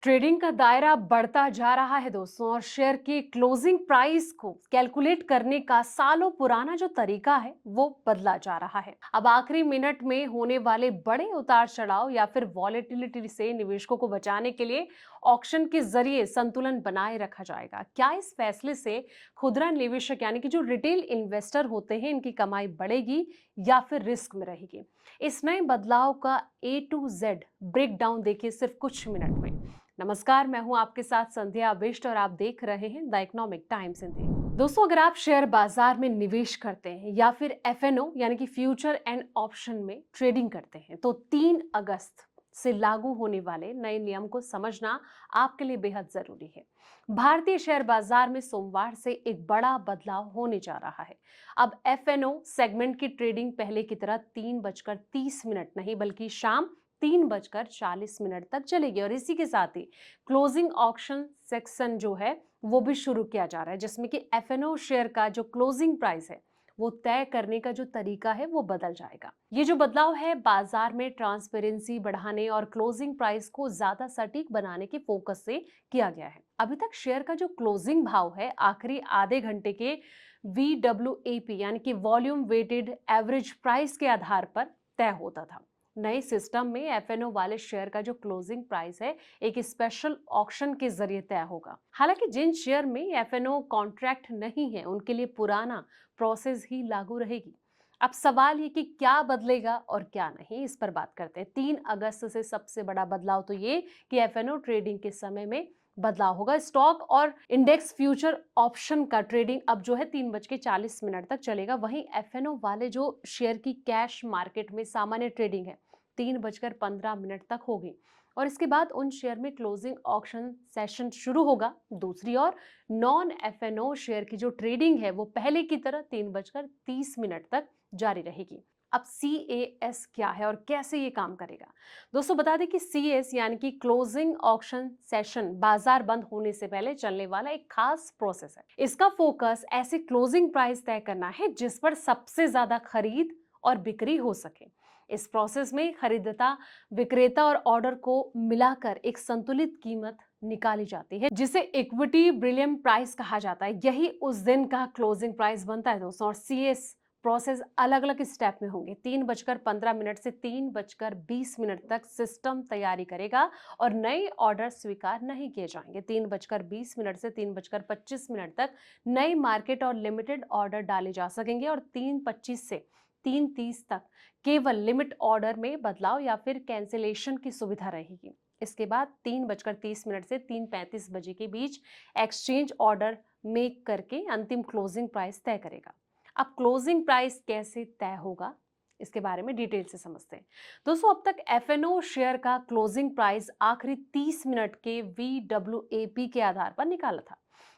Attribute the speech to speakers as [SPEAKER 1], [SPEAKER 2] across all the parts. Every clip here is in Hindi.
[SPEAKER 1] ट्रेडिंग का दायरा बढ़ता जा रहा है दोस्तों, और शेयर की क्लोजिंग प्राइस को कैलकुलेट करने का सालों पुराना जो तरीका है वो बदला जा रहा है। अब आखिरी मिनट में होने वाले बड़े उतार चढ़ाव या फिर वॉलेटिलिटी से निवेशकों को बचाने के लिए ऑक्शन के जरिए संतुलन बनाए रखा जाएगा। क्या इस फैसले से खुदरा निवेशक यानी कि जो रिटेल इन्वेस्टर होते हैं इनकी कमाई बढ़ेगी या फिर रिस्क में रहेगी? इस नए बदलाव का A to Z break down देखिए सिर्फ कुछ मिनट में। नमस्कार, मैं हूं आपके साथ संध्या बिष्ट और आप देख रहे हैं द इकोनॉमिक टाइम्स हिंदी। दोस्तों, अगर आप शेयर बाजार में निवेश करते हैं या फिर FNO यानी कि फ्यूचर एंड ऑप्शन में ट्रेडिंग करते हैं तो 3 अगस्त से लागू होने वाले नए नियम को समझना आपके लिए बेहद जरूरी है। भारतीय शेयर बाजार में सोमवार से एक बड़ा बदलाव होने जा रहा है। अब FNO सेगमेंट की ट्रेडिंग पहले की तरह 3:30 नहीं बल्कि शाम 3:40 तक चलेगी, और इसी के साथ ही क्लोजिंग ऑक्शन सेक्शन जो है वो भी शुरू किया जा रहा है, जिसमें कि FNO शेयर का जो क्लोजिंग प्राइस है वो तय करने का जो तरीका है वो बदल जाएगा। ये जो बदलाव है बाजार में ट्रांसपेरेंसी बढ़ाने और क्लोजिंग प्राइस को ज्यादा सटीक बनाने के फोकस से किया गया है। अभी तक शेयर का जो क्लोजिंग भाव है आखिरी आधे घंटे के VWAP यानी कि वॉल्यूम वेटेड एवरेज प्राइस के आधार पर तय होता था। नए सिस्टम में FNO वाले शेयर का जो क्लोजिंग प्राइस है एक स्पेशल ऑक्शन के जरिए तय होगा। हालांकि जिन शेयर में FNO कॉन्ट्रैक्ट नहीं है उनके लिए पुराना प्रोसेस ही लागू रहेगी। अब सवाल ये कि क्या बदलेगा और क्या नहीं, इस पर बात करते हैं। 3 अगस्त से सबसे बड़ा बदलाव तो ये कि FNO ट्रेडिंग के समय में बदलाव होगा। स्टॉक और इंडेक्स फ्यूचर ऑप्शन का ट्रेडिंग अब जो है 3:40 तक चलेगा। वहीं FNO वाले जो शेयर की कैश मार्केट में सामान्य ट्रेडिंग है 3:15 तक होगी, और इसके बाद उन शेयर में क्लोजिंग ऑक्शन सेशन शुरू होगा। दूसरी ओर नॉन FNO शेयर की जो ट्रेडिंग है वो पहले की तरह 3:30 तक जारी रहेगी। अब CAS क्या है और कैसे ये काम करेगा? दोस्तों, बता दें कि CAS यानी कि क्लोजिंग ऑक्शन सेशन बाजार बंद होने से पहले चलने वाला एक खास प्रोसेस है। इसका फोकस ऐसे क्लोजिंग प्राइस तय करना है जिस पर सबसे ज्यादा खरीद और बिक्री हो सके। इस प्रोसेस में खरीदता, विक्रेता और ऑर्डर को मिलाकर एक संतुलित कीमत निकाली जाती है, जिसे इक्विटी ब्रिलियम प्राइस कहा जाता है। यही उस दिन का क्लोजिंग प्राइस बनता है दोस्तों। और CAS प्रोसेस अलग अलग स्टेप में होंगे। 3:15 से 3:20 तक सिस्टम तैयारी करेगा और नए ऑर्डर स्वीकार नहीं किए जाएंगे। 3:20 से 3:25 तक नए मार्केट और लिमिटेड ऑर्डर डाले जा सकेंगे, और 3:25 से 3:30 तक केवल लिमिट ऑर्डर में बदलाव या फिर कैंसिलेशन की सुविधा रहेगी। इसके बाद 3:30 से 3:35 बजे के बीच एक्सचेंज ऑर्डर मेक करके अंतिम क्लोजिंग प्राइस तय करेगा। अब क्लोजिंग प्राइस कैसे तय होगा, इसके बारे में डिटेल से समझते हैं। दोस्तों, अब तक FNO शेयर का क्लोजिंग प्राइस आखिरी 30 मिनट के VWAP के आधार पर निकाला था,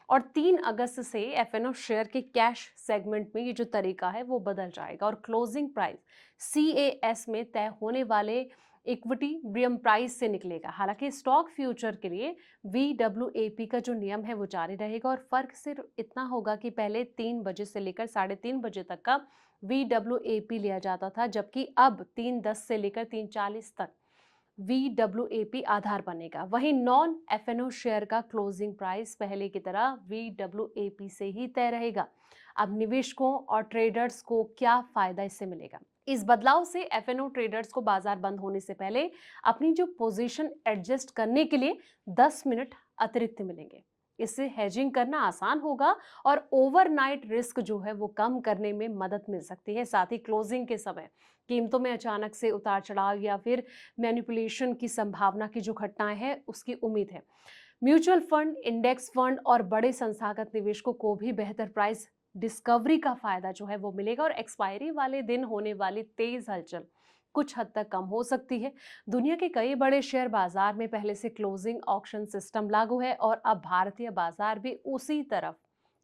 [SPEAKER 1] और 3 अगस्त से FNO शेयर के कैश सेगमेंट में ये जो तरीका है वो बदल जाएगा, और क्लोजिंग प्राइस CAS में तय होने वाले इक्विटी ब्रियम प्राइस से निकलेगा। हालांकि स्टॉक फ्यूचर के लिए VWAP का जो नियम है वो जारी रहेगा, और फर्क सिर्फ इतना होगा कि पहले 3 बजे से लेकर 3:30 बजे तक का VWAP लिया जाता था, जबकि अब 3:10 से लेकर 3:40 तक VWAP आधार बनेगा। वहीं नॉन FNO शेयर का क्लोजिंग प्राइस पहले की तरह VWAP से ही तय रहेगा। अब निवेशकों और ट्रेडर्स को क्या फायदा इससे मिलेगा? इस बदलाव से FNO ट्रेडर्स को बाजार बंद होने से पहले अपनी जो पोजीशन एडजस्ट करने के लिए 10 मिनट अतिरिक्त मिलेंगे। इससे हेजिंग करना आसान होगा और ओवरनाइट रिस्क जो है वो कम करने में मदद मिल सकती है। साथ ही क्लोजिंग के समय कीमतों में अचानक से उतार चढ़ाव या फिर मैनिपुलेशन की संभावना की जो घटनाएं हैं उसकी उम्मीद है। म्यूचुअल फंड, इंडेक्स फंड और बड़े संस्थागत निवेशकों को भी बेहतर प्राइस डिस्कवरी का फायदा जो है वो मिलेगा, और एक्सपायरी वाले दिन होने वाली तेज हलचल कुछ हद तक कम हो सकती है। दुनिया के कई बड़े शेयर बाजार में पहले से क्लोजिंग ऑक्शन सिस्टम लागू है, और अब भारतीय बाजार भी उसी तरफ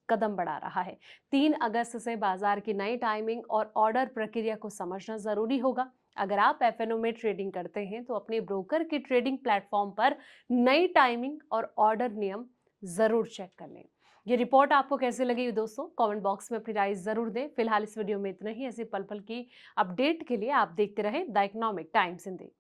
[SPEAKER 1] कदम बढ़ा रहा है। 3 अगस्त से बाजार की नई टाइमिंग और ऑर्डर प्रक्रिया को समझना जरूरी होगा। अगर आप FNO में ट्रेडिंग करते हैं तो अपने ब्रोकर के ट्रेडिंग प्लेटफॉर्म पर नई टाइमिंग और ऑर्डर नियम जरूर चेक कर लें। ये रिपोर्ट आपको कैसे लगी दोस्तों, कमेंट बॉक्स में अपनी राय जरूर दें। फिलहाल इस वीडियो में इतना ही। ऐसे पल पल की अपडेट के लिए आप देखते रहें द इकोनॉमिक टाइम्स हिंदी।